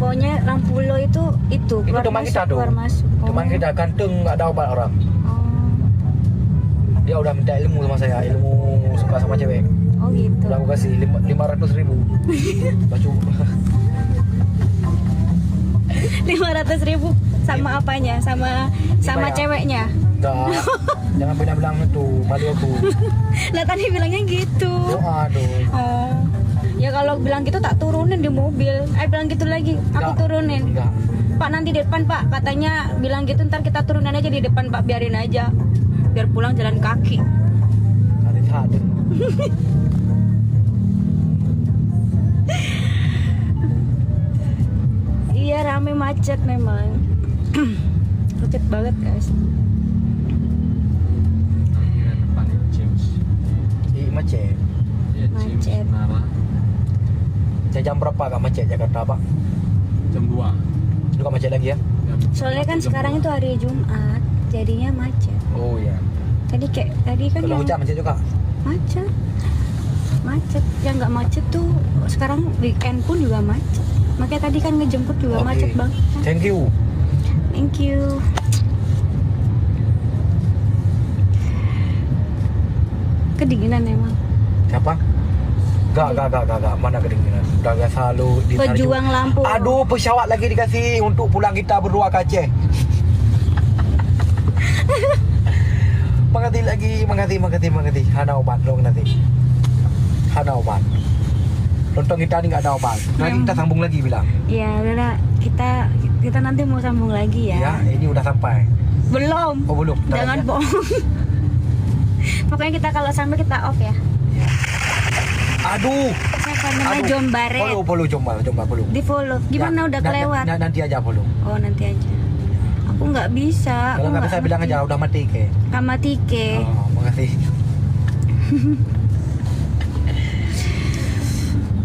Pokoknya lampu lo itu keluar teman masuk, kita tuh. keluar masuk. Teman kita ganteng nggak ada obat orang. Oh. Dia udah minta ilmu sama saya, ilmu suka sama cewek. Oh gitu. Udah aku kasih 500.000. Baju 500.000 sama apanya? Sama Dibayar. ceweknya. enggak. Jangan bilang-bilang itu, malu aku. Lah tadi bilangnya gitu. Aduh. Oh. Ya kalau bilang gitu tak turunin di mobil. Bilang gitu lagi, aku Enggak. turunin. Enggak. Pak nanti di depan Pak, katanya bilang gitu ntar kita turunin aja di depan Pak, biarin aja. Biar pulang jalan kaki. Ada. Iya rame macet memang. Macet banget guys. Depan James. Macet. Ya, James Macet. Nara. Jam berapa kak macet Jakarta pak? Jam 2. Juga macet lagi ya? Soalnya kan sekarang itu hari Jumat, jadinya macet. Oh iya. Tadi kan Kalau yang hujan macet juga. macet. Yang nggak macet tuh sekarang weekend pun juga macet. Makanya tadi kan ngejemput juga Oke. macet banget. Thank you. Thank you. Kedinginan emang. Siapa? Gak. Mana kedinginan? Udah gak selalu Pejuang lampu. Aduh, pesawat lagi dikasih untuk pulang kita berdua ke Aceh. Mengerti. Hana obat dong nanti. Hana obat. Lontong kita ni nggak ada obat. Nanti kita sambung lagi bilang. Ya udah kita nanti mau sambung lagi ya. Ya, ini udah sampai. Belum. Oh belum. Ntar Jangan lagi ya. bohong. Pokoknya kita kalau sampai kita off ya. Aduh. Siapa namanya Jombaret? Follow Jombar follow. Di follow. Gimana udah kelewat? Nanti aja follow. Oh nanti aja. Aku nggak bisa. Kalau nggak bisa bilang aja udah mati ke. Kamati ke. Oh, makasih.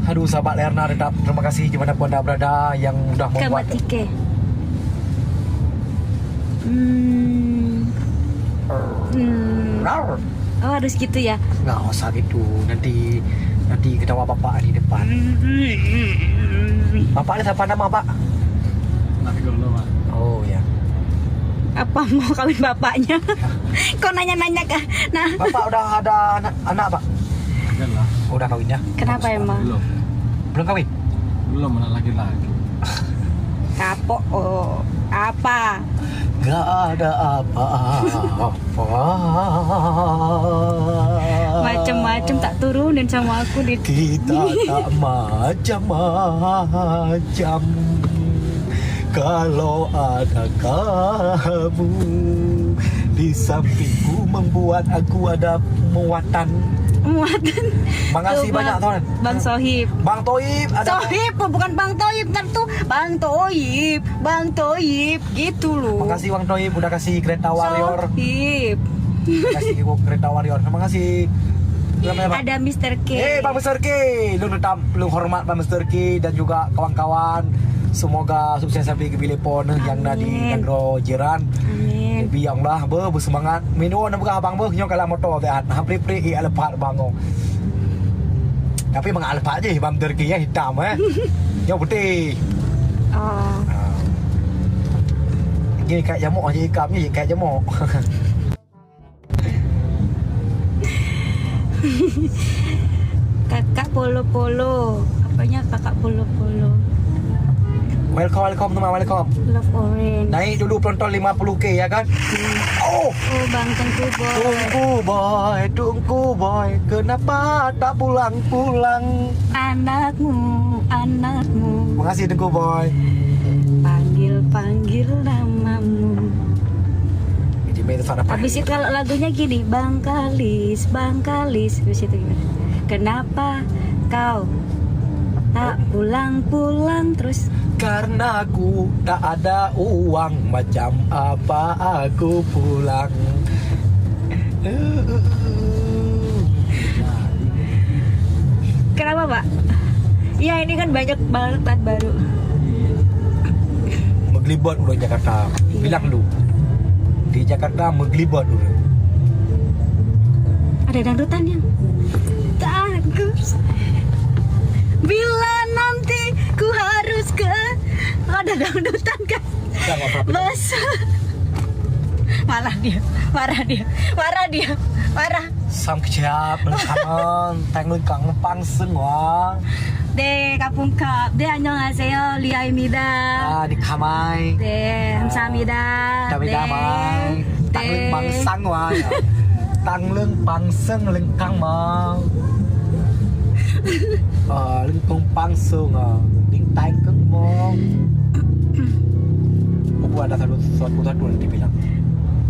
Aduh, sahabat Lerna tetap terima kasih dimanapun anda berada yang udah membuat. Kamati ke. Rar. Oh harus gitu ya. Nggak usah gitu. Nanti ketawa bapak di depan. Bapak ini siapa nama pak? Nak dulu, Pak. Oh ya. Apa mau kawin bapaknya? Kok nanya-nanya kah? Nah. Bapak udah ada anak pak? Ada lah. Oh, udah kawin ya? Kenapa emang? Belum kawin? Belum anak laki-laki. Kapok. Oh apa? Gak ada apa-apa. Macem-macem tak turunin sama aku di. Kita tak macam-macam. Kalau ada kamu di sampingku membuat aku ada muatan. Makasih Tuh, banyak tuan. Bang Sohib. Bang Toib ada. Sohib bukan Bang Toib, ntar tuh Bang Toib gitu loh. Makasih Bang Toib udah kasih kereta warrior. Sohib. Kasih kereta warrior. Terima kasih. Namanya, Bang? Ada Mr. K. Bang Mr. K, lu hormat Bang Mr. K dan juga kawan-kawan. Semoga sukses sampai ke Bilepon yang ada di Negro Jiran. Amin. Biang lah, bersemangat. Minum nak buka abang nyok kalau motor teh. Hampir-hampir alepat bango. Tapi memang alepat je Bang Mr. K ya hitam Yang putih. Oh. Ini kayak jamuk aja ikamnya kayak jamuk. Kakak polo-polo. Apanya kakak polo-polo? Welcome teman, welcome. Love orange. Naik dulu penonton 50k ya kan? Oh, Oh Bang Tengku Boy. tunggu boy, kenapa tak pulang-pulang? Anakmu. Makasih tunggu boy. Panggil namamu. Ini main sana apa? Habis itu kalau lagunya gini, Bang Kalis. Habis itu gimana? Kenapa kau tak pulang terus? Karena aku tak ada uang, macam apa aku pulang? Kenapa Pak? Iya ini kan banyak banget plat baru. Meglibot dulu Jakarta. Bilang dulu. Di Jakarta meglibot dulu. Ada dangdutan yang bagus. Bila nanti ku harus ke ada dangdutan kan. Jangan apa-apa. Basah. Marah dia. Sam kejap, kaman, tang kang pang seng wah. 네, 가품컵. 네, 안녕하세요. 리아입니다. Ah, di kamai. 네, 감사합니다. Tapi damai. Tang lưng bang sang wah. Tang lưng bang seng lưng kang ma. Lưng kong bang sung Ding tai keng mong. Buku ada satu nanti bilang.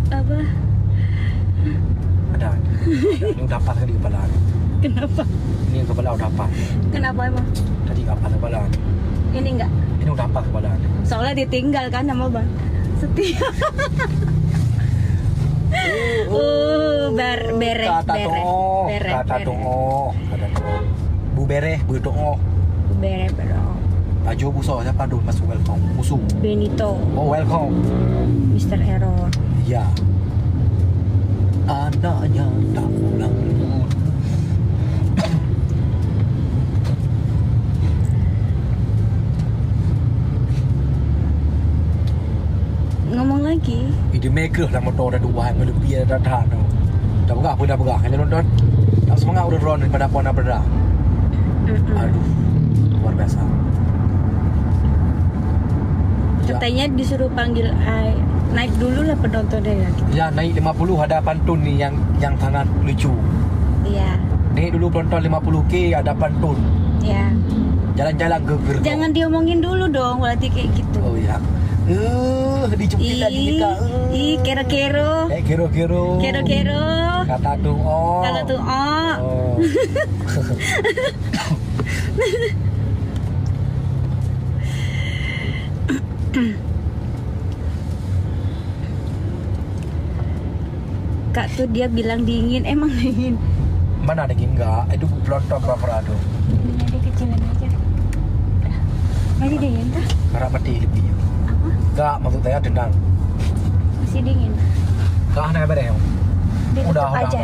Apa? Ada. Ini udah dapat tadi kepala. Kenapa? Ini yang kepala udah dapat. Kenapa emang? Tadi dapat kepala. Ini enggak? Ini udah dapat kepala. Soalnya ditinggal kan sama bang. Setia. Bere. Kata doa. Kata doa. Bu bere, bu doa. Bere. Baju buso siapa dulu masuk welcome. Musuh. Benito. Oh welcome. Mr. Error. Ya. Anaknya tak pulang. Ngomong lagi. Ini maker lah motor dah dua yang lebih dah dah. Dah bergah. Hanya nonton. Tak semangat udah ron daripada apa nak berdah. Aduh. Luar biasa. Katanya disuruh panggil naik dulu lah penontonnya ya. Ya naik 50 ada pantun ni yang sangat lucu. Iya. Naik dulu penonton 50k ada pantun. Ya. Jalan-jalan geger. Jangan diomongin dulu dong, berarti kayak gitu. Oh ya. Dicupit lagi dekat. Kero-kero. Kero-kero. Kero-kero. Kata tu oh. Kalau tuh oh. Oh. Kak tuh dia bilang dingin, emang dingin. Mana ada gini enggak? Itu pelontok berapa ada? Ini dia kecilin aja. Udah. Masih dingin kah? Karena mati lebih. Apa? Enggak, maksud saya dendang. Masih dingin. Enggak aneh apa deh? Ditutup aja.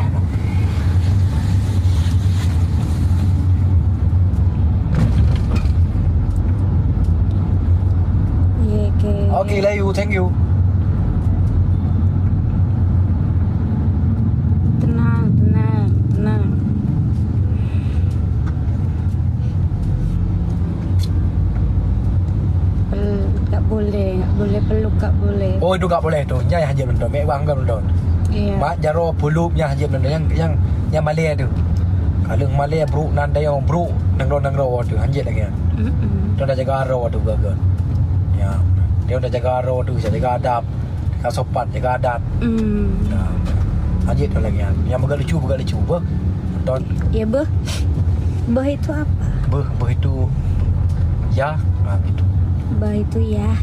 Iya, Oke, Layu, thank you. Tenang. Gak boleh peluk, gak boleh. Oh, itu enggak boleh tu. Nyai hanya nonton, mek bang kan nonton. Iya. Mak jaro pulupnya hanya nonton yang Malay tu. Kalau Malay bro nanda yang bro nang ro tu hanya lagi kan. Dia dah jaga ro tu gagal. Ya. Dia dah jaga ro tu, jaga adab, jaga sopan, jaga adat. Nah, hanya tu lagi kan. Yang bagak lucu bah. Nonton. Ya beh itu apa? Bah itu ya. Nah, gitu. Bah itu ya.